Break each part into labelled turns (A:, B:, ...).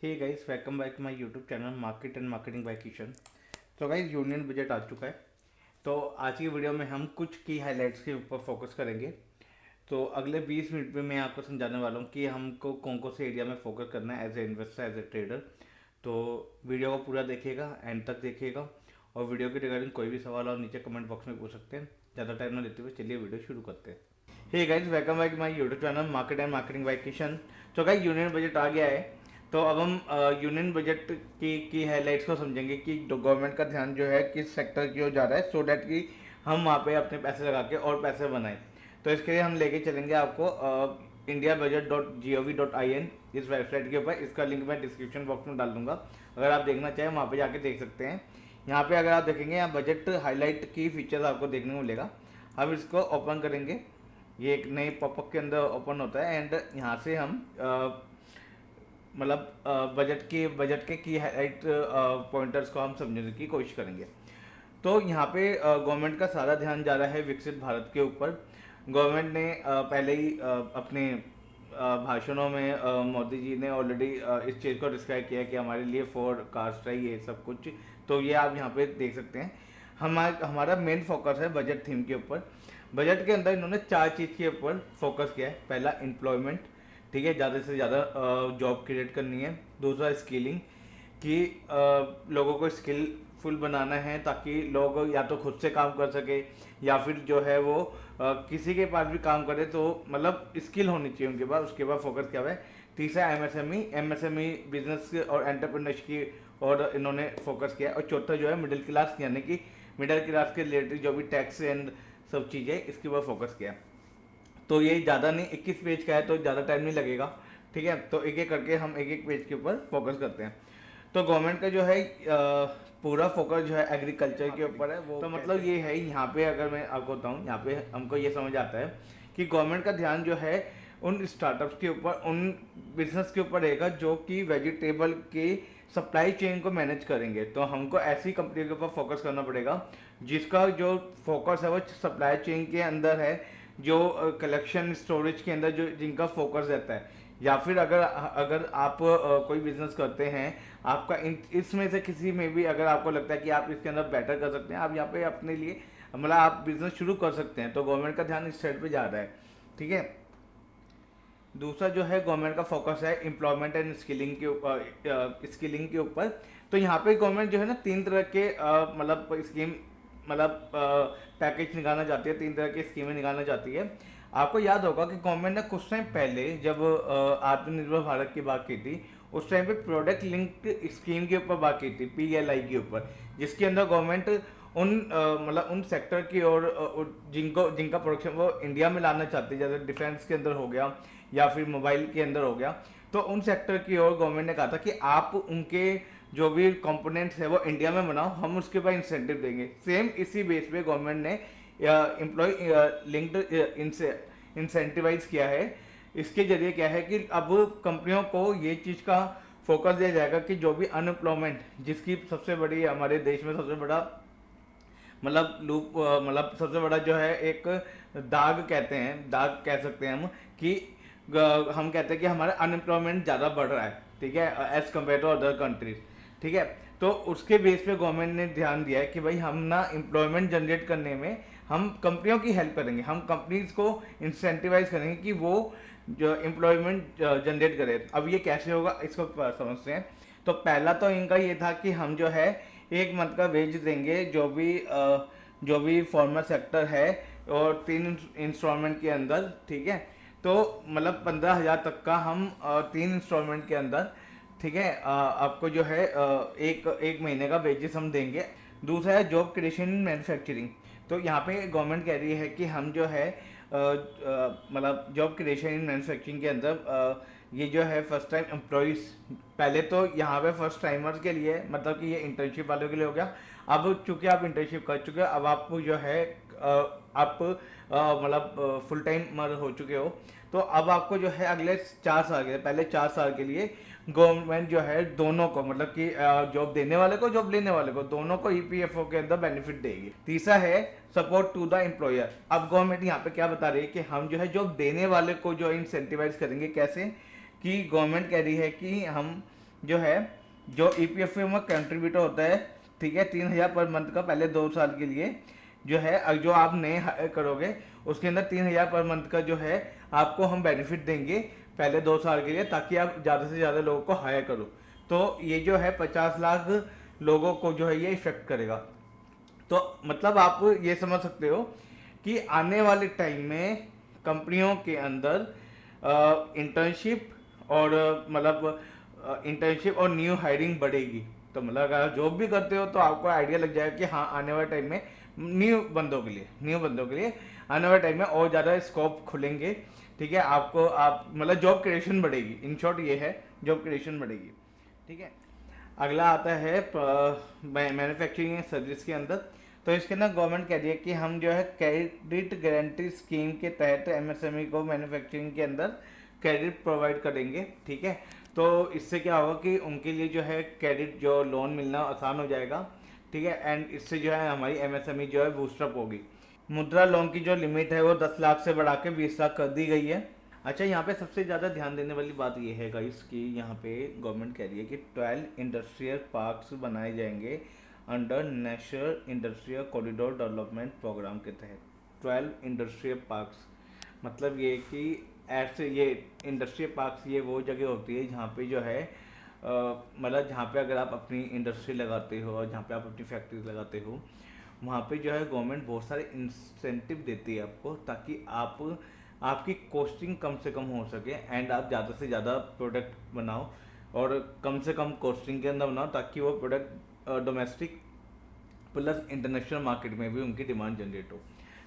A: Hey guys, welcome back to my YouTube channel market and marketing by Kishan. तो guys, union budget आ चुका है। तो आज की वीडियो में हम कुछ की हाइलाइट्स के ऊपर फोकस करेंगे। तो अगले 20 मिनट में मैं आपको समझाने वाला हूँ कि हमको कौन कौन से एरिया में फोकस करना है as a investor, as a trader. तो वीडियो को पूरा देखिएगा, एंड तक देखिएगा। और वीडियो के रिगार्डिंग कोई भी सवाल हो नीचे कमेंट बॉक्स में पूछ सकते हैं। ज़्यादा टाइम ना लेते हुए चलिए वीडियो शुरू करते हैं। Hey guys, welcome back my YouTube channel market and marketing by Kishan. तो गाइस, यूनियन बजट आ गया है। तो अब हम यूनियन बजट की हाइलाइट्स को समझेंगे कि गवर्नमेंट का ध्यान जो है किस सेक्टर की ओर जा रहा है, सो डैट कि हम वहाँ पे अपने पैसे लगा के और पैसे बनाएं। तो इसके लिए हम लेके चलेंगे आपको indiabudget.gov.in इस वेबसाइट के ऊपर। इसका लिंक मैं डिस्क्रिप्शन बॉक्स में डाल दूंगा, अगर आप देखना चाहें वहाँ पे जाके देख सकते हैं। यहाँ पे अगर आप देखेंगे, यहाँ बजट हाईलाइट की फीचर्स आपको देखने को मिलेगा। हम इसको ओपन करेंगे। ये एक नई पॉपअप के अंदर ओपन होता है, एंड यहाँ से हम मतलब बजट के की हाइलाइट पॉइंटर्स को हम समझने की कोशिश करेंगे। तो यहाँ पे गवर्नमेंट का सारा ध्यान जा रहा है विकसित भारत के ऊपर। गवर्नमेंट ने पहले ही अपने भाषणों में मोदी जी ने ऑलरेडी इस चीज़ को डिस्क्राइब किया कि हमारे लिए फोरकास्ट है ये सब कुछ। तो ये आप यहाँ पे देख सकते हैं। हमारा मेन फोकस है बजट थीम के ऊपर। बजट के अंदर इन्होंने 4 चीज़ के ऊपर फोकस किया है। पहला, एम्प्लॉयमेंट, ठीक है, ज़्यादा से ज़्यादा जॉब क्रिएट करनी है। दूसरा, स्किलिंग, कि लोगों को स्किलफुल बनाना है ताकि लोग या तो खुद से काम कर सके या फिर जो है वो किसी के पास भी काम करे, तो मतलब स्किल होनी चाहिए उनके पास। उसके बाद फोकस किया हुआ है। तीसरा, एमएसएमई बिजनेस और एंटरप्रेन्योरशिप की और इन्होंने फोकस किया है। और चौथा जो है मिडिल क्लास, यानी कि मिडिल क्लास के रिलेटेड जो भी टैक्स एंड सब चीज़ें, इसके ऊपर फोकस किया। तो ये ज़्यादा नहीं, 21 पेज का है तो ज़्यादा टाइम नहीं लगेगा, ठीक है। तो एक एक करके हम एक एक पेज के ऊपर फोकस करते हैं। तो गवर्नमेंट का जो है पूरा फोकस जो है एग्रीकल्चर के ऊपर है। वो तो मतलब ये है, यहाँ पे अगर मैं आपको बताऊँ, यहाँ पे हमको ये समझ आता है कि गवर्नमेंट का ध्यान जो है उन स्टार्टअप्स के ऊपर, उन बिजनेस के ऊपर रहेगा जो कि वेजिटेबल की सप्लाई चेन को मैनेज करेंगे। तो हमको ऐसी कंपनी के ऊपर फोकस करना पड़ेगा जिसका जो फोकस है वो सप्लाई चेन के अंदर है, जो कलेक्शन स्टोरेज के अंदर जो जिनका फोकस रहता है। या फिर अगर अगर आप कोई बिजनेस करते हैं, आपका इसमें से किसी में भी अगर आपको लगता है कि आप इसके अंदर बेटर कर सकते हैं, आप यहाँ पे अपने लिए मतलब आप बिजनेस शुरू कर सकते हैं। तो गवर्नमेंट का ध्यान इस साइड पे जा रहा है, ठीक है। दूसरा जो है गवर्नमेंट का फोकस है एम्प्लॉयमेंट एंड स्किलिंग के ऊपर। तो यहाँ पे गवर्नमेंट जो है ना 3 तरह के मतलब स्कीम, मतलब पैकेज निकालना चाहती है, 3 तरह की स्कीमें निकालना चाहती है। आपको याद होगा कि गवर्नमेंट ने कुछ टाइम पहले जब आत्मनिर्भर भारत की बात की थी, उस टाइम पे प्रोडक्ट लिंक्ड स्कीम के ऊपर बात की थी, पीएलआई के ऊपर, जिसके अंदर गवर्नमेंट उन मतलब उन सेक्टर की और जिनका प्रोडक्शन वो इंडिया में लाना चाहती है, जैसे डिफेंस के अंदर हो गया या फिर मोबाइल के अंदर हो गया। तो उन सेक्टर की ओर गवर्नमेंट ने कहा था कि आप उनके जो भी कंपोनेंट्स है वो इंडिया में बनाओ, हम उसके बाद इंसेंटिव देंगे। सेम इसी बेस पे गवर्नमेंट ने एम्प्लॉय लिंक्ड इंसेंटिवाइज किया है। इसके जरिए क्या है कि अब कंपनियों को ये चीज़ का फोकस दिया जाएगा कि जो भी अनएम्प्लॉयमेंट, जिसकी सबसे बड़ी हमारे देश में सबसे बड़ा मतलब लूप, मतलब सबसे बड़ा जो है एक दाग कहते हैं, दाग कह सकते हैं हम, कि हम कहते हैं कि हमारा अनएम्प्लॉयमेंट ज़्यादा बढ़ रहा है, ठीक है, as compare to other countries, ठीक है। तो उसके बेस पे गवर्नमेंट ने ध्यान दिया है कि भाई हम ना एम्प्लॉयमेंट जनरेट करने में हम कंपनियों की हेल्प करेंगे, हम कंपनीज को इंसेंटिवाइज करेंगे कि वो जो एम्प्लॉयमेंट जनरेट करे। अब ये कैसे होगा इसको समझते हैं। तो पहला तो इनका ये था कि हम जो है 1 मंथ का वेज देंगे जो भी फॉर्मल सेक्टर है, और 3 इंस्टॉलमेंट के अंदर, ठीक है। तो मतलब 15,000 तक का हम 3 इंस्टॉलमेंट के अंदर, ठीक है, आपको जो है एक महीने का वेजेस हम देंगे। दूसरा है जॉब क्रिएशन इन मैन्युफैक्चरिंग। तो यहाँ पे गवर्नमेंट कह रही है कि हम जो है मतलब जॉब क्रिएशन इन मैन्युफैक्चरिंग के अंदर ये जो है फर्स्ट टाइम एम्प्लॉयज़, पहले तो यहाँ पे फर्स्ट टाइमर्स के लिए, मतलब कि ये इंटर्नशिप वालों के लिए हो गया। अब चूंकि आप इंटर्नशिप कर चुके हो, अब आप जो है आप मतलब फुल टाइमर हो चुके हो, तो अब आपको जो है अगले 4 साल के लिए, पहले 4 साल के लिए गवर्नमेंट जो है दोनों को, मतलब कि जॉब देने वाले को, जॉब लेने वाले को, दोनों को ईपीएफओ के अंदर बेनिफिट देगी। तीसरा है सपोर्ट टू द एम्प्लॉयर। अब गवर्नमेंट यहाँ पे क्या बता रही है कि हम जो है जॉब देने वाले को जो इंसेंटिवाइज करेंगे। कैसे? कि गवर्नमेंट कह रही है कि हम जो है, जो ईपीएफओ में कंट्रीब्यूटर होता है, ठीक है, 3,000 पर मंथ का पहले 2 साल के लिए जो है, जो आप नए हायर करोगे उसके अंदर 3,000 पर मंथ का जो है आपको हम बेनिफिट देंगे पहले 2 साल के लिए, ताकि आप ज़्यादा से ज़्यादा लोगों को हायर करो। तो ये जो है 50 लाख लोगों को जो है ये इफेक्ट करेगा। तो मतलब आप ये समझ सकते हो कि आने वाले टाइम में कंपनियों के अंदर इंटर्नशिप और मतलब इंटर्नशिप और न्यू हायरिंग बढ़ेगी। तो मतलब अगर आप जॉब भी करते हो तो आपको आइडिया लग जाएगा कि हाँ, आने वाले टाइम में न्यू बंदों के लिए आने वाले टाइम में और ज़्यादा स्कोप खुलेंगे। ठीक है, आपको आप मतलब जॉब क्रिएशन बढ़ेगी, इन शॉर्ट ये है, जॉब क्रिएशन बढ़ेगी। ठीक है, अगला आता है मैन्युफैक्चरिंग एंड सर्विस के अंदर। तो इसके अंदर गवर्नमेंट कह रही है कि हम जो है क्रेडिट गारंटी स्कीम के तहत एमएसएमई को मैन्युफैक्चरिंग के अंदर क्रेडिट प्रोवाइड करेंगे। ठीक है, तो इससे क्या होगा कि उनके लिए जो है क्रेडिट जो लोन मिलना आसान हो जाएगा। ठीक है, एंड इससे जो है हमारी एमएसएमई जो है बूस्टअप होगी। मुद्रा लोन की जो लिमिट है वो 10 लाख से बढ़ा के 20 लाख कर दी गई है। अच्छा, यहाँ पे सबसे ज़्यादा ध्यान देने वाली बात ये है गाइस कि यहाँ पे गवर्नमेंट कह रही है कि 12 इंडस्ट्रियल पार्क्स बनाए जाएंगे under national industrial corridor development programme के तहत। 12 इंडस्ट्रियल पार्क्स मतलब ये कि ऐसे ये इंडस्ट्रियल पार्क्स ये वो जगह होती है जहाँ पे जो है मतलब जहाँ पे अगर आप अपनी इंडस्ट्री लगाते हो और जहाँ पे आप अपनी फैक्ट्रीज लगाते हो, वहाँ पे जो है गवर्नमेंट बहुत सारे इंसेंटिव देती है आपको, ताकि आपकी कॉस्टिंग कम से कम हो सके एंड आप ज़्यादा से ज़्यादा प्रोडक्ट बनाओ और कम से कम कॉस्टिंग के अंदर बनाओ, ताकि वो product domestic plus international market में भी उनकी डिमांड जनरेट हो।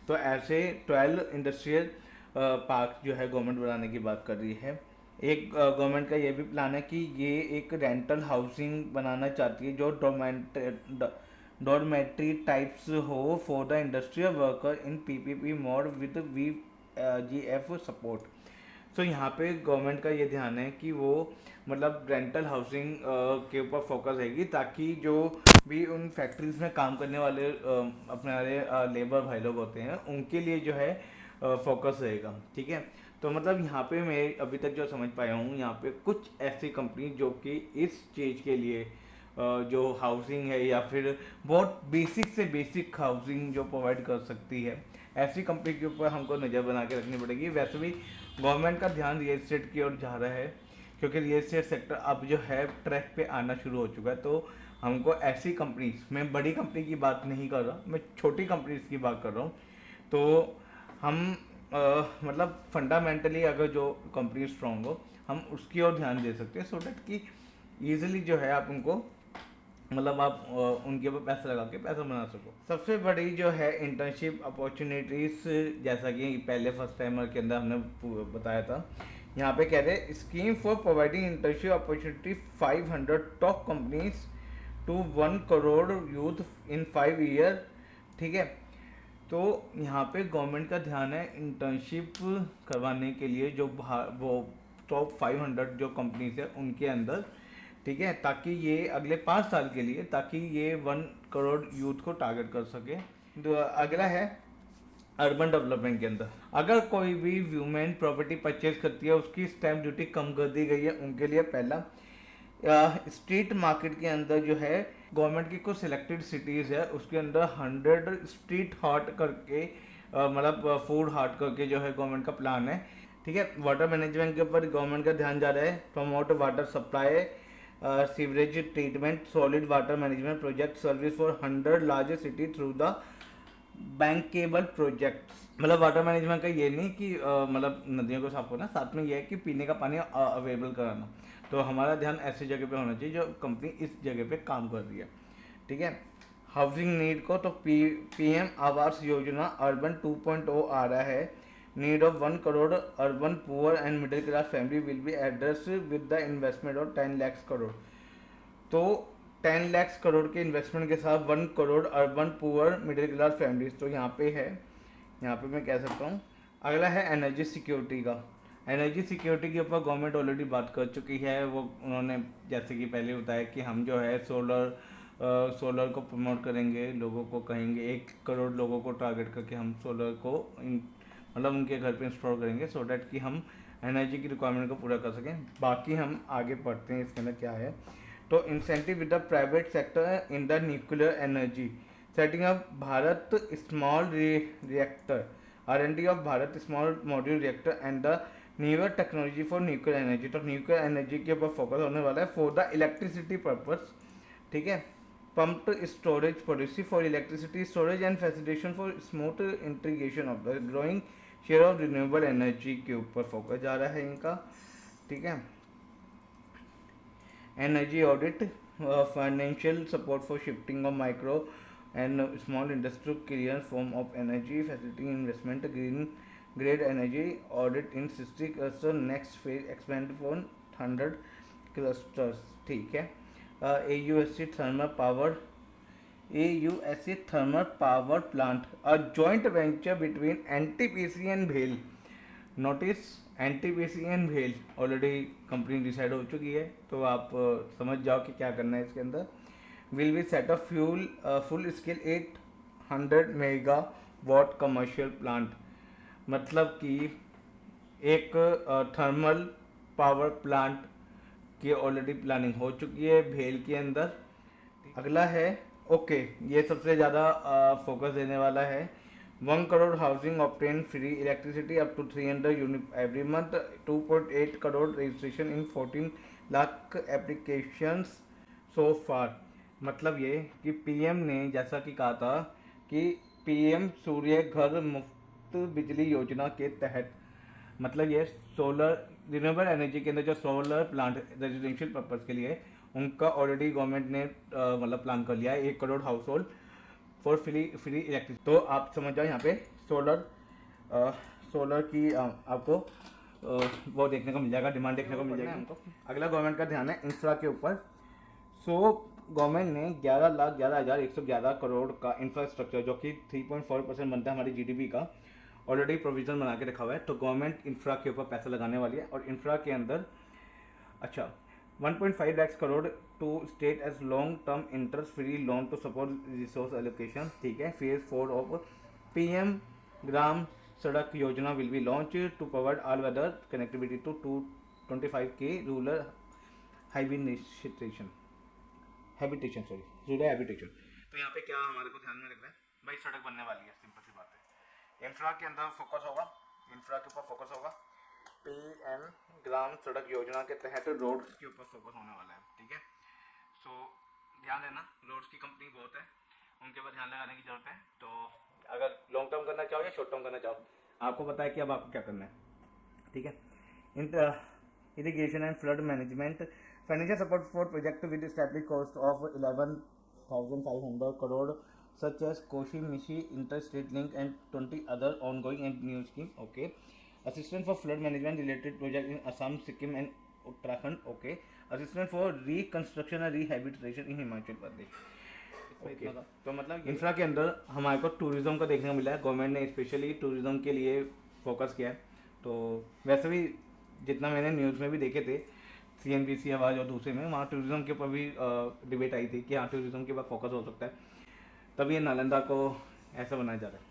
A: तो ऐसे 12 इंडस्ट्रियल पार्क जो है गवर्नमेंट बनाने की बात कर रही है। एक गवर्नमेंट का ये भी प्लान है कि ये एक रेंटल हाउसिंग बनाना चाहती है जो डॉर्मेट्री टाइप्स हो for the industrial worker in PPP mode with VGF support. So यहाँ पे गवर्नमेंट का ये ध्यान है कि वो मतलब रेंटल हाउसिंग के ऊपर फोकस रहेगी, ताकि जो भी उन फैक्ट्रीज में काम करने वाले अपने वाले लेबर भाई लोग होते हैं उनके लिए जो है फोकस रहेगा। ठीक है, तो मतलब यहाँ पे मैं अभी तक जो समझ पाया हूँ, यहाँ पे कुछ ऐसी कंपनी जो कि इस चीज़ के लिए जो हाउसिंग है या फिर बहुत बेसिक से बेसिक हाउसिंग जो प्रोवाइड कर सकती है, ऐसी कंपनी के ऊपर हमको नज़र बना के रखनी पड़ेगी। वैसे भी गवर्नमेंट का ध्यान रियल एस्टेट की ओर जा रहा है, क्योंकि रियल एस्टेट सेक्टर अब जो है ट्रैक पे आना शुरू हो चुका है। तो हमको ऐसी कंपनीज, मैं बड़ी कंपनी की बात नहीं कर रहा, मैं छोटी कंपनीज की बात कर रहा हूँ। तो हम मतलब फंडामेंटली अगर जो कंपनी स्ट्रांग हो हम उसकी ओर ध्यान दे सकते हैं, सो डैट कि ईजिली जो है आप उनको मतलब आप उनके ऊपर पैसा लगा के पैसा बना सको। सबसे बड़ी जो है इंटर्नशिप अपॉर्चुनिटीज, जैसा कि पहले फर्स्ट टाइमर के अंदर हमने बताया था, यहाँ पे कह रहे scheme for providing internship opportunity 500 top companies to 1 crore youth in 5 year. ठीक है, तो यहाँ पे गवर्नमेंट का ध्यान है इंटर्नशिप करवाने के लिए जो वो टॉप 500 जो कंपनीज है उनके अंदर। ठीक है, ताकि ये अगले 5 साल के लिए, ताकि ये 1 करोड़ यूथ को टारगेट कर सके। अगला है अर्बन डेवलपमेंट के अंदर, अगर कोई भी वुमेन प्रॉपर्टी परचेज करती है उसकी स्टैंप ड्यूटी कम कर दी गई है उनके लिए। पहला, स्ट्रीट मार्केट के अंदर जो है गवर्नमेंट की कुछ सिलेक्टेड सिटीज़ है उसके अंदर 100 स्ट्रीट हाट करके मतलब फूड हाट करके जो है गवर्नमेंट का प्लान है। ठीक है, वाटर मैनेजमेंट के ऊपर गवर्नमेंट का ध्यान जा रहा है। Promote water supply, sewerage treatment, solid water management project service for 100 large city through the bankable project. मतलब वाटर मैनेजमेंट का ये नहीं कि मतलब नदियों को साफ करना, साथ में ये है कि पीने का पानी अवेलेबल कराना। तो हमारा ध्यान ऐसी जगह पे होना चाहिए जो कंपनी इस जगह पे काम कर रही है। ठीक है, हाउसिंग नीड को तो पीएम आवास योजना अर्बन 2.0 आ रहा है। Need of 1 crore urban poor and middle class family will be address with the investment of 10 lakh crore. तो 10 लाख करोड़ के इन्वेस्टमेंट के साथ 1 crore urban poor middle class families, तो यहाँ पे है, यहाँ पे मैं कह सकता हूँ। अगला है एनर्जी सिक्योरिटी का। एनर्जी सिक्योरिटी के ऊपर गवर्नमेंट ऑलरेडी बात कर चुकी है। वो उन्होंने जैसे कि पहले बताया कि हम जो है सोलर को प्रमोट करेंगे, लोगों को कहेंगे 1 करोड़ लोगों को टारगेट करके हम सोलर को मतलब उनके घर पे इंस्टॉल करेंगे, सो डैट कि हम एनर्जी की रिक्वायरमेंट को पूरा कर सकें। बाकी हम आगे पढ़ते हैं इसके अंदर क्या है। तो incentive with the private sector in the nuclear energy, setting up Bharat small reactor, R&D of Bharat small module reactor and the newer technology for nuclear energy. तो न्यूक्लियर एनर्जी के ऊपर फोकस होने वाला है फॉर द इलेक्ट्रिसिटी पर्पस, ठीक है। pumped storage policy for electricity storage and facilitation for smooth integration of the growing share of renewable energy के ऊपर फोकस जा रहा है इनका, ठीक है। Energy audit, financial support for shifting of micro and small industry clear form of energy facility investment, green grade energy audit in 60 cluster, next phase expand for 100 clusters, ठीक है। AUSC thermal power, AUSC thermal power plant, a joint venture between NTPC and BHEL। Notice NTPC and BHEL already company decide हो चुकी है, तो आप समझ जाओ कि क्या करना है इसके अंदर। Will be set up fuel full scale 800 megawatt commercial plant, मतलब कि एक थर्मल पावर प्लांट की ऑलरेडी प्लानिंग हो चुकी है भेल के अंदर। अगला है ओके, ये सबसे ज़्यादा फोकस देने वाला है। 1 crore housing obtain free electricity up to 300 unit every month, 2.8 crore registration in 14 lakh applications so far. मतलब ये कि पीएम ने जैसा कि कहा था कि पीएम सूर्य घर मुफ्त बिजली योजना के तहत, मतलब ये सोलर रिन्यूएबल एनर्जी के अंदर जो सोलर प्लांट रेजिडेंशियल पर्पज़ के लिए उनका ऑलरेडी गवर्नमेंट ने मतलब प्लान कर लिया है 1 crore house hold for free electricity. तो आप समझ जाओ यहाँ पे सोलर की आपको वो देखने को मिल जाएगा, डिमांड देखने को मिल जाएगी हमको। अगला गवर्नमेंट का ध्यान है इंफ्रा के ऊपर। सो गवर्नमेंट ने 11,11,111 करोड़ का इंफ्रास्ट्रक्चर, जो कि 3.4% बनता है हमारी जीडीपी का, ऑलरेडी प्रोविजन बना के रखा हुआ है। तो गवर्नमेंट इंफ्रा के ऊपर पैसा लगाने वाली है, और इंफ्रा के अंदर अच्छा 1.5 lakh crore to state as long term interest free loan to support resource allocation, ठीक है। Phase 4 of PM Gram Sadak Yojana will be launch to provide all weather connectivity to 225K rural habitation rural habitation. तो यहाँ पे क्या हमारे को ध्यान में रखना है भाई, सड़क बनने वाली है, सिंपल सी बात है। इंफ्रा के अंदर फोकस होगा, इंफ्रा के ऊपर फोकस होगा। पीएम ग्राम सड़क योजना के तहत रोड्स के ऊपर फोकस होने वाला है, ठीक है। सो ध्यान देना, रोड्स की कंपनी बहुत है, उनके ऊपर ध्यान लगाने की जरूरत है। तो अगर लॉन्ग टर्म करना चाहो या शॉर्ट टर्म करना चाहो, आपको पता है कि अब आपको क्या करना है, ठीक है। Irrigation and flood management, financial support for project with establish cost of 11,500 crore such as Koshi Mishi Interstate Link and 20 other ongoing and new scheme, okay. Assistance for flood management related project in Assam, Sikkim and Uttarakhand, okay. Assistance for reconstruction and rehabilitation in Himachal Pradesh, okay. तो मतलब infra के अंदर हमारे को tourism का देखने को मिला है, गवर्नमेंट ने स्पेशली टूरिज्म के लिए फोकस किया है। तो वैसे भी जितना मैंने न्यूज़ में भी देखे थे, CNBC आवाज़ और दूसरे में, वहाँ टूरिज्म के ऊपर भी डिबेट आई थी कि हाँ टूरिज्म के ऊपर फोकस हो सकता है, तभी ये नालंदा को ऐसा बनाया जा रहा है।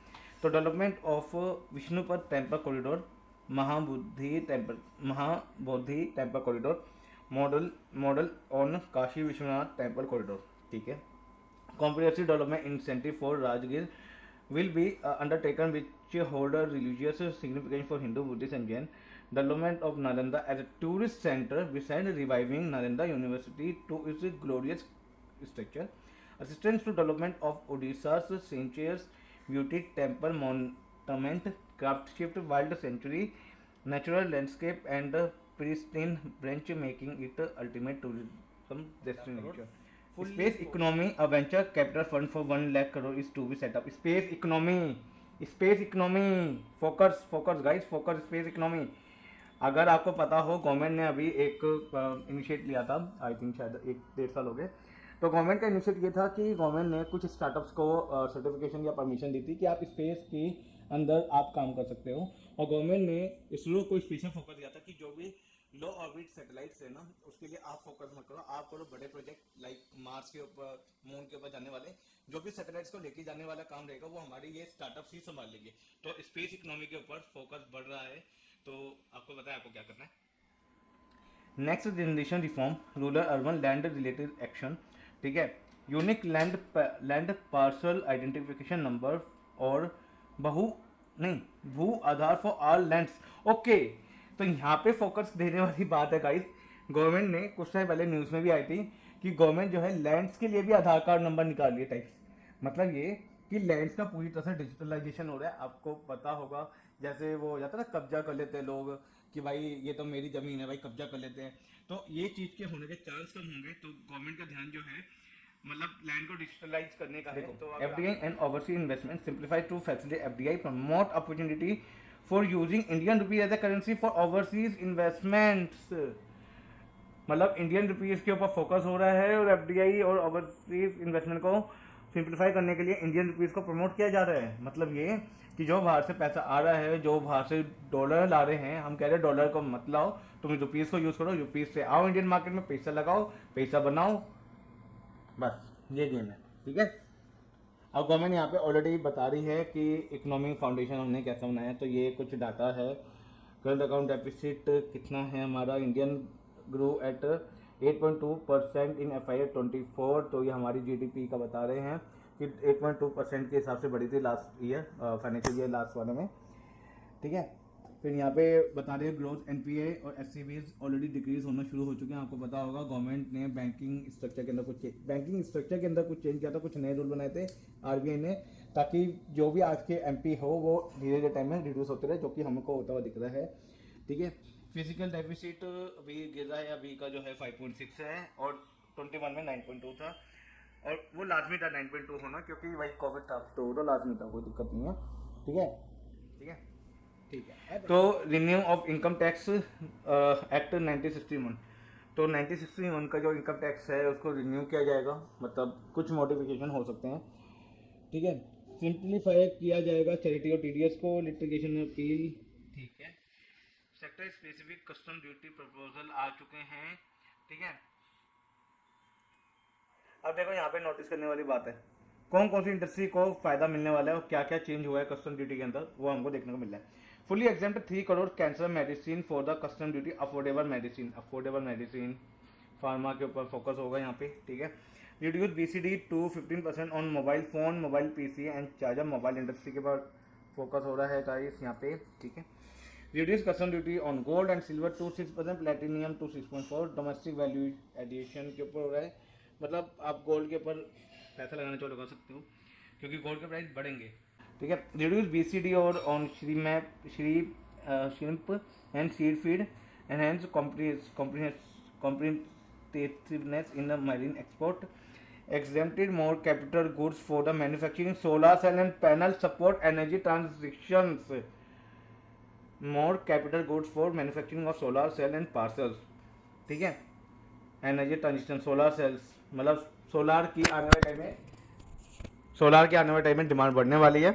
A: तो development of Vishnupad temple corridor, Mahabodhi temple corridor, model on Kashi Vishwanath temple corridor, ठीक है। Comprehensive development incentive for Rajgir will be undertaken which hold a religious significance for Hindu, Buddhist and Jain. Development of Nalanda as a tourist center beside reviving Nalanda University to its glorious structure. Assistance to development of Odisha's Sanctuaries, Beauty Temple Monument, Craftsmanship Wild Sanctuary, Natural Landscape and pristine branch, making it ultimate tourism destination. Space economy, a venture capital fund for 1 lakh crore is to be set up. Space economy focus guys, focus space economy. अगर आपको पता हो, government ने अभी एक initiate लिया था, I think शायद 1-1.5 साल हो गए। तो गवर्नमेंट का इनिशिएट ये था कि गवर्नमेंट ने कुछ स्टार्टअप्स को सर्टिफिकेशन या परमिशन दी थी कि आप स्पेस के अंदर आप काम कर सकते हो, और गवर्नमेंट ने इसरो को स्पेशल फोकस दिया था कि जो भी लो ऑर्बिट सैटेलाइट्स है ना, उसके लिए आप फोकस मत करो, आप करो बड़े प्रोजेक्ट लाइक मार्स के ऊपर, मून के ऊपर जाने वाले जो भी सैटेलाइट्स को लेके जाने वाला काम रहेगा वो हमारे ये स्टार्टअप्स ही संभाल लेंगे। तो स्पेस इकोनॉमी के ऊपर फोकस बढ़ रहा है तो आपको पता है आपको क्या करना है। Next generation reform rural urban land related action, ठीक है। Unique land parcel identification number और बहु नहीं भू आधार फॉर ऑल लैंड्स। ओके, तो यहाँ पे फोकस देने वाली बात है गाइस। गवर्नमेंट ने कुछ टाइम पहले न्यूज़ में भी आई थी कि गवर्नमेंट जो है लैंड्स के लिए भी आधार कार्ड नंबर निकाल लिए टाइप्स। मतलब ये कि लैंड्स का पूरी तरह से डिजिटलाइजेशन हो रहा है। आपको पता होगा जैसे वो हो जाता है ना, कब्जा कर लेते हैं लोग कि भाई ये तो मेरी जमीन है भाई, कब्जा कर लेते हैं। तो ये चीज़ के होने के चांस कम होंगे। तो गवर्नमेंट का ध्यान जो है मतलब लैंड को डिजिटलाइज करने का है। तो FDI and overseas investment simplify to facilitate FDI promote opportunity for using Indian rupee as a currency for overseas investments. मतलब इंडियन रुपीज़ के ऊपर फोकस हो रहा है और एफडीआई और ओवरसीज इन्वेस्टमेंट को सिंप्लीफाई करने के लिए इंडियन रुपीज़ को प्रमोट किया जा रहा है। मतलब ये कि जो बाहर से पैसा आ रहा है, जो बाहर से डॉलर ला रहे हैं, हम कह रहे हैं डॉलर को मत लाओ, तुम रुपीज़ को यूज़ करो, रुपीज़ से आओ इंडियन मार्केट में, पैसा लगाओ, पैसा बनाओ, बस ये गेम है, ठीक है। अब गवर्नमेंट यहाँ पे ऑलरेडी बता रही है कि इकोनॉमिक फाउंडेशन हमने कैसा बनाया है। तो ये कुछ डाटा है। करंट अकाउंट डेफिसिट कितना है हमारा, Indian grow at 8.2% in FY24। तो ये हमारी जीडीपी का बता रहे हैं कि 8.2% के हिसाब से बढ़ी थी last year, financial year last वाले में, ठीक है। फिर यहाँ पे बता रहे हैं ग्रोथ एनपीए और एससीबीज ऑलरेडी डिक्रीज होना शुरू हो चुके हैं। आपको पता होगा गवर्नमेंट ने बैंकिंग स्ट्रक्चर के अंदर कुछ चेंज किया था, कुछ नए रूल बनाए थे आरबीआई ने, ताकि जो भी आज के एमपी हो वो धीरे धीरे टाइम में रिड्यूस होते रहे, जो कि हमको होता हुआ दिख रहा है, ठीक है। फिजिकल डेफिसिट अभी गिर रहा है, अभी का जो है 5.6 है और 21 में 9.2 था, और वो लाजमी था 9.2 होना, क्योंकि भाई कोविड था तो वो तो लाजमी था, कोई दिक्कत नहीं है, ठीक है, ठीक है, ठीक है। तो renew of income tax act 1961, तो 1961 का जो इनकम टैक्स है उसको रिन्यू किया जाएगा, मतलब कुछ मॉडिफिकेशन हो सकते हैं, ठीक है। सिंप्लीफाई किया जाएगा चैरिटी और टीडीएस को, लिटिगेशन अपील, ठीक है। Sector specific custom duty proposal आ चुके हैं, ठीक है। अब देखो यहाँ पे नोटिस करने वाली बात है, कौन कौन सी इंडस्ट्री को फायदा मिलने वाला है और क्या क्या चेंज हुआ है कस्टम ड्यूटी के अंदर, वो हमको देखने को मिल रहा है। Fully exempt 3 crore cancer medicine for the custom duty, affordable medicine pharma के ऊपर फोकस होगा यहाँ पे, ठीक है। Reduce BCD to 15% on mobile phone, mobile PC and charger, mobile industry के ऊपर फोकस हो रहा है गाइस यहाँ पे, ठीक है। Reduce custom duty on gold and silver to 6%, platinum to 6.4, domestic value addition के ऊपर हो रहा है। मतलब आप गोल्ड के ऊपर पैसा लगाना चालू कर सकते हो क्योंकि गोल्ड के प्राइस बढ़ेंगे, ठीक है। रिड्यूस बीसीडी और on shrimp and seed feed, enhance comprehensiveness in the marine export, exempted more capital goods for the manufacturing solar cell and panel support energy transitions, more capital goods for manufacturing of solar cell and parcels, ठीक है। Energy transition solar cells, मतलब solar की आने वाले time में demand बढ़ने वाली है,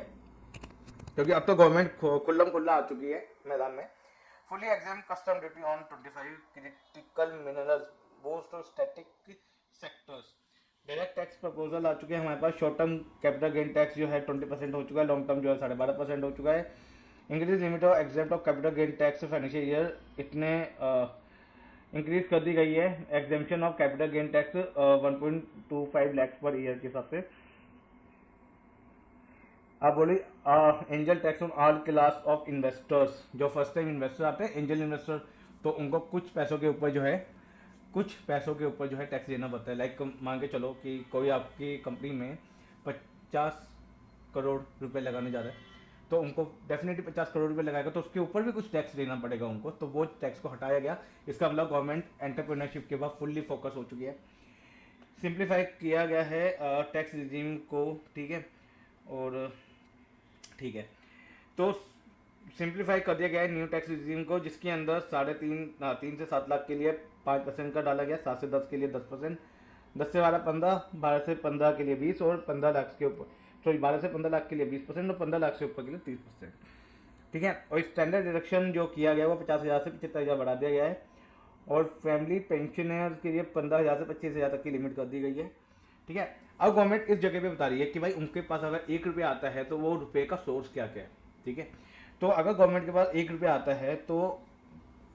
A: क्योंकि अब तो गवर्नमेंट खुल्लम खुल्ला आ चुकी है मैदान में। Fully exempt custom duty on 25 critical minerals, boost static sectors, direct tax proposal आ चुके हैं हमारे पास। Short term capital gain tax जो है 20% हो चुका है, लॉन्ग टर्म जो है 12.5% हो चुका है। Increase limit of exempt of capital gain tax financial year इतने इंक्रीज कर दी गई है। Exemption of capital gain tax 1.25 lakh per year के हिसाब से। आप बोली angel tax on all class of investors, जो फर्स्ट टाइम इन्वेस्टर आते हैं एंजल इन्वेस्टर, तो उनको कुछ पैसों के ऊपर जो है टैक्स देना पड़ता है। लाइक मान के चलो कि कोई आपकी कंपनी में 50 करोड़ रुपए लगाने जा रहा है, तो उनको डेफिनेटली 50 करोड़ रुपए लगाएगा, तो उसके ऊपर भी कुछ टैक्स देना पड़ेगा उनको, तो वो टैक्स को हटाया गया। इसका मतलब गवर्नमेंट एंटरप्रेन्योरशिप के बाद फुल्ली फोकस हो चुकी है। सिंप्लीफाई किया गया है टैक्स रिजीम को, ठीक है, और ठीक है, तो सिंप्लीफाई कर दिया गया है न्यू टैक्स रिजीम को, जिसके अंदर 3 से 7 लाख के लिए 5% का डाला गया, 7 से 10 के लिए 10%, 10 से 12 15, 12 से 15 के लिए 20 और 15 लाख के ऊपर, सॉरी 12 से 15 लाख के लिए 20% और 15 लाख से ऊपर के लिए 30%, ठीक है। और स्टैंडर्ड डिडक्शन जो किया गया वो 50,000 से 75,000 बढ़ा दिया गया है, और फैमिली पेंशनर्स के लिए 15,000 से 25,000 तक की लिमिट कर दी गई है, ठीक है। अब गवर्नमेंट इस जगह पे बता रही है कि भाई उनके पास अगर 1 रुपया आता है तो वो रुपये का सोर्स क्या क्या है, ठीक है। तो अगर गवर्नमेंट के पास 1 रुपया आता है तो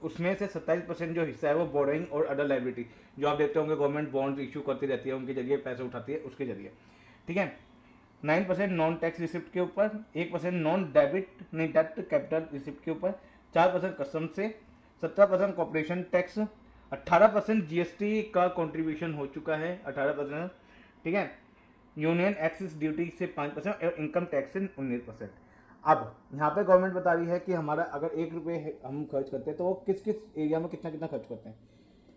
A: उसमें से 27% जो हिस्सा है वो बोरोइंग और अदर लाइबिलिटी, जो आप देखते होंगे गवर्नमेंट बॉन्ड इशू करती रहती है, उनके जरिए पैसे उठाती है, उसके जरिए। ठीक है। 9% नॉन टैक्स रिसिप्ट के ऊपर, 1% नॉन डेबिट नहीं डेट कैपिटल रिसिप्ट के ऊपर, 4% कस्टम से, 17% कॉर्पोरेशन टैक्स, 18% जीएसटी का कंट्रीब्यूशन हो चुका है 18%। ठीक है। यूनियन एक्सेस ड्यूटी से 5% और इनकम टैक्स से 19%। अब यहाँ पे गवर्नमेंट बता रही है कि हमारा अगर 1 रुपये हम खर्च करते हैं तो वो किस किस एरिया में कितना कितना खर्च करते हैं।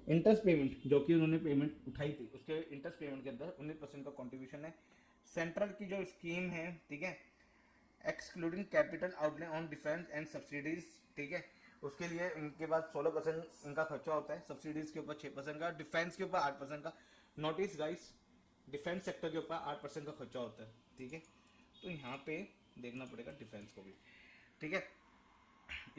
A: इंटरेस्ट पेमेंट जो कि उन्होंने पेमेंट उठाई थी, उसके इंटरेस्ट पेमेंट के अंदर 19% का कंट्रीब्यूशन है। सेंट्रल की जो स्कीम है, ठीक है, excluding capital outlay on defence and subsidies, ठीक है, उसके लिए इनके पास 16% इनका खर्चा होता है, सब्सिडीज के ऊपर 6% का, डिफेंस के ऊपर 8% का। नोटिस गाइस, डिफेंस सेक्टर के ऊपर 8% का खर्चा होता है। ठीक है। तो यहाँ पे देखना पड़ेगा डिफेंस को भी। ठीक है।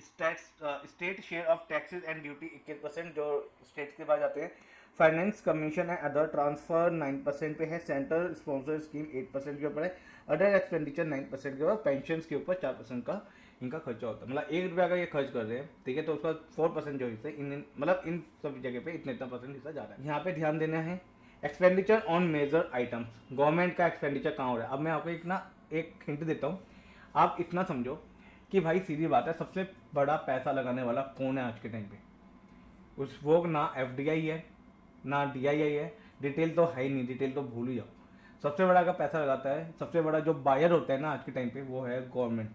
A: State share of taxes and duty 21% जो स्टेट के पास जाते हैं। फाइनेंस कमीशन है अदर ट्रांसफर 9% पे है। सेंट्रल स्पॉन्सर स्कीम 8% के ऊपर है। अदर एक्सपेंडिचर 9% के ऊपर। पेंशन के ऊपर 4% का इनका खर्चा होता है। मतलब 1 रुपया अगर ये खर्च कर रहे हैं, ठीक है, तो उसका 4% जो हिस्सा इन मतलब इन सब जगह पे इतना इतना परसेंट हिस्सा जा रहा है। यहाँ पे ध्यान देना है expenditure on major items, government का एक्सपेंडिचर कहाँ हो रहा है। अब मैं आपको एक हिंट देता हूँ। आप इतना समझो कि भाई सीधी बात है, सबसे बड़ा पैसा लगाने वाला कौन है आज के टाइम पे। उस वो ना एफडीआई है ना डीआईआई है, डिटेल तो है ही नहीं, डिटेल तो भूल ही जाओ। सबसे बड़ा अगर पैसा लगाता है, सबसे बड़ा जो बायर होता है ना आज के टाइम पे, वो है गवर्नमेंट।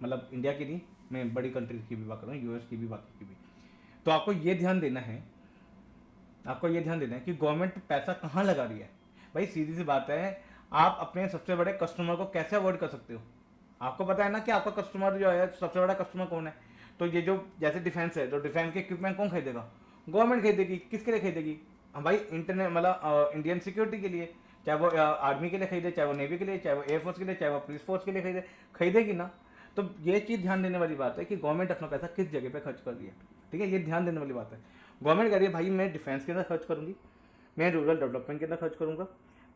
A: मतलब इंडिया की नहीं, मैं बड़ी कंट्रीज की भी बात कर रहा हूँ, यूएस की भी, बाकी की भी। तो आपको ये ध्यान देना है, आपको ये ध्यान देना है कि गवर्नमेंट पैसा कहाँ लगा रही है। भाई सीधी सी बात है, आप अपने सबसे बड़े कस्टमर को कैसे अवॉइड कर सकते हो। आपको पता है ना कि आपका कस्टमर जो है, सबसे बड़ा कस्टमर कौन है। तो ये जो जैसे डिफेंस है, तो डिफेंस के इक्विपमेंट कौन खरीदेगा, गवर्नमेंट खरीदेगी। किसके लिए खरीदेगी, हाँ भाई इंटरनेट मतलब इंडियन सिक्योरिटी के लिए, चाहे वो आर्मी के लिए खरीदे, चाहे वो नेवी के लिए, चाहे वो एयरफोर्स के लिए, चाहे वो पुलिस फोर्स के लिए खरीदेगी ना। तो ये चीज़ ध्यान देने वाली बात है कि गवर्नमेंट अपना पैसा किस जगह पे खर्च कर रही है। ठीक है, ये ध्यान देने वाली बात है। गवर्नमेंट कह रही है भाई मैं डिफेंस के अंदर खर्च करूंगी, मैं रूरल डेवलपमेंट के अंदर खर्च करूंगा,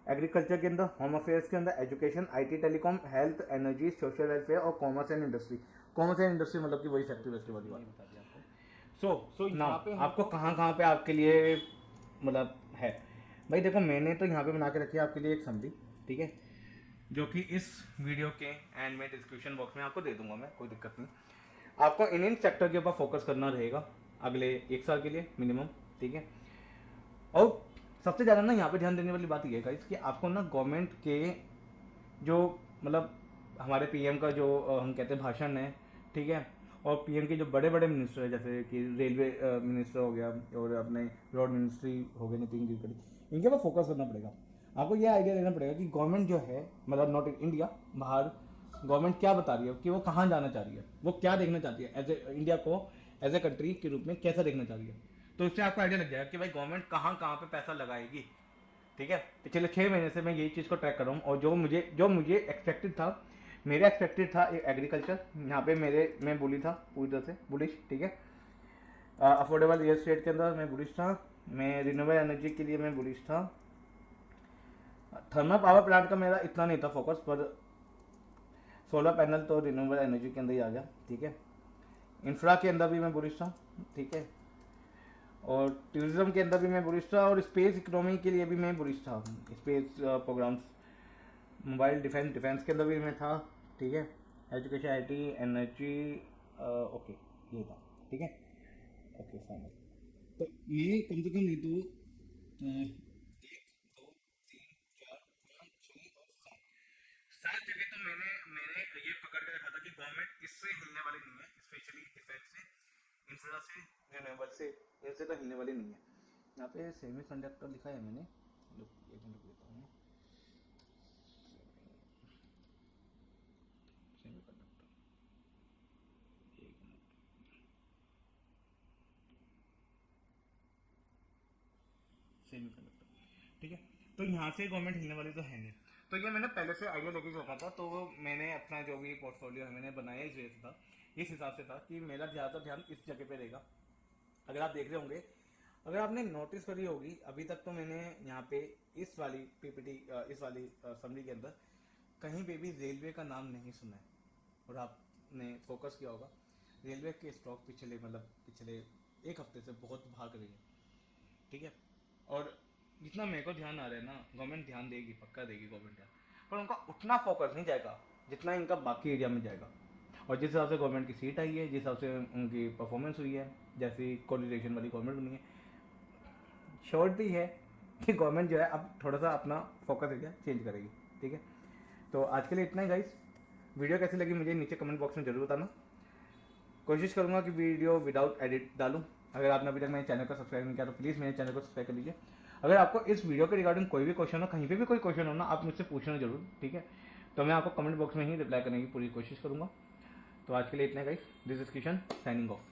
A: एग्रीकल्चर के अंदर, होम अफेयर्स के अंदर, education, IT, telecom, health, energy, social welfare और commerce and industry. Commerce and industry मतलब कि वही फैक्ट्री वैक्ट्री वाली बात बता दी आपको। सो ना आपको कहाँ कहाँ पे आपके लिए मतलब है। भाई देखो मैंने तो यहाँ पे बना के रखी है आपके लिए एक समरी, ठीक है, जो कि इस वीडियो के एंड में डिस्क्रिप्शन बॉक्स में आपको दे दूंगा मैं, कोई दिक्कत नहीं। आपको इन सेक्टर के ऊपर फोकस करना रहेगा अगले 1 साल के लिए मिनिमम। ठीक है। और सबसे ज़्यादा ना यहाँ पे ध्यान देने वाली बात यह है गाइस कि आपको ना गवर्नमेंट के जो मतलब हमारे पीएम का जो हम कहते हैं भाषण है, ठीक है, और पीएम के जो बड़े बड़े मिनिस्टर है, जैसे कि रेलवे मिनिस्टर हो गया और अपने रोड मिनिस्ट्री हो गए नितिन गडकरी, इनके ऊपर फोकस करना पड़ेगा। आपको यह आइडिया देना पड़ेगा कि गवर्नमेंट जो है, मतलब नॉट इन इंडिया, बाहर गवर्नमेंट क्या बता रही है कि वो कहाँ जाना चाह रही है, वो क्या देखना चाहती है, एज ए इंडिया को एज ए कंट्री के रूप में कैसा देखना चाह रही है। तो इससे आपको आइडिया लग जाएगा कि भाई गवर्नमेंट कहाँ कहाँ पे पैसा लगाएगी। ठीक है। पिछले 6 महीने से मैं यही चीज़ को ट्रैक कर रहा हूँ और जो मुझे एक्सपेक्टेड था, मेरा एक्सपेक्टेड था एग्रीकल्चर, यहाँ पे मैं बुली था पूरी तरह से बुलिश। ठीक है। अफोर्डेबल रियल एस्टेट के अंदर मैं बुलिश था, मैं रिन्यूएबल एनर्जी के लिए मैं बुलिश था। थर्मल पावर प्लांट का मेरा इतना नहीं था फोकस, पर सोलर पैनल तो रिन्यूएबल एनर्जी के अंदर ही आ गया। ठीक है। इंफ्रा के अंदर भी मैं बुलिश था। ठीक है। और टूरिज्म के अंदर भी मैं बुलिश था और स्पेस इकोनॉमी के लिए भी मैं बुलिश था। स्पेस प्रोग्राम्स, मोबाइल डिफेंस के अंदर भी मैं था। ठीक है। एजुकेशन, आईटी, एनर्जी, ओके ये था। ठीक है। Okay final. तो ये कम से कम नहीं तो 1, 2, 3, 4, 5, 6 और 7 जगह तो मैंने ये पकड़ के रखा था कि गवर्नमेंट इससे हिलने वाली नहीं है, स्पेशली डिफेंस से, इंफ्रा से, रिन्यूएबल से, इनसे तो हिलने वाली नहीं है। यहाँ पे सेमी कंडक्टर लिखा है मैंने, एक मिनट देता हूँ। सेमी कंडक्टर, एक मिनट, सेमी कंडक्टर। ठीक है। तो यहाँ से गवर्नमेंट हिलने वाली तो है नहीं। तो ये मैंने पहले से आइडिया लेके रखा था, तो मैंने अपना जो भी पोर्टफोलियो है मैंने बनाया इस वजह से था, इस हिसाब से था कि मेरा ज़्यादातर ध्यान इस जगह पे रहेगा। अगर आप देख रहे होंगे, अगर आपने नोटिस करी होगी अभी तक, तो मैंने यहाँ पे इस वाली पीपीटी, इस वाली समरी के अंदर कहीं पे भी रेलवे का नाम नहीं सुना है। और आप ने फोकस किया होगा, रेलवे के स्टॉक पिछले एक हफ्ते से बहुत भाग रही है, ठीक है। और जितना मेरे को ध्यान आ रहा है ना, गवर्नमेंट ध्यान देगी, पक्का देगी गवर्नमेंट ध्यान, पर उनका उतना फोकस नहीं जाएगा जितना इनका बाकी एरिया में जाएगा। और जिस हिसाब से गवर्नमेंट की सीट आई है, जिस हिसाब से उनकी परफॉर्मेंस हुई है, जैसी कोऑर्डिनेशन वाली गवर्नमेंट बनी है, श्योरिटी है कि गवर्नमेंट जो है अब थोड़ा सा अपना फोकस एरिया चेंज करेगी, ठीक है। तो आज के लिए इतना ही गाइस। वीडियो कैसी लगी मुझे नीचे कमेंट बॉक्स में जरूर बताना। कोशिश करूंगा कि वीडियो विदाउट एडिट डालूं। अगर आपने अभी तक मेरे चैनल को सब्सक्राइब नहीं किया तो प्लीज़ मेरे चैनल को सब्सक्राइब कर लीजिए। अगर आपको इस वीडियो के रिगार्डिंग कोई भी क्वेश्चन हो, कहीं पे भी कोई क्वेश्चन हो ना, आप मुझसे पूछना जरूर, ठीक है। तो मैं आपको कमेंट बॉक्स में ही रिप्लाई करने की पूरी कोशिश करूंगा। तो आज के लिए इतना guys, this is Kishan signing off.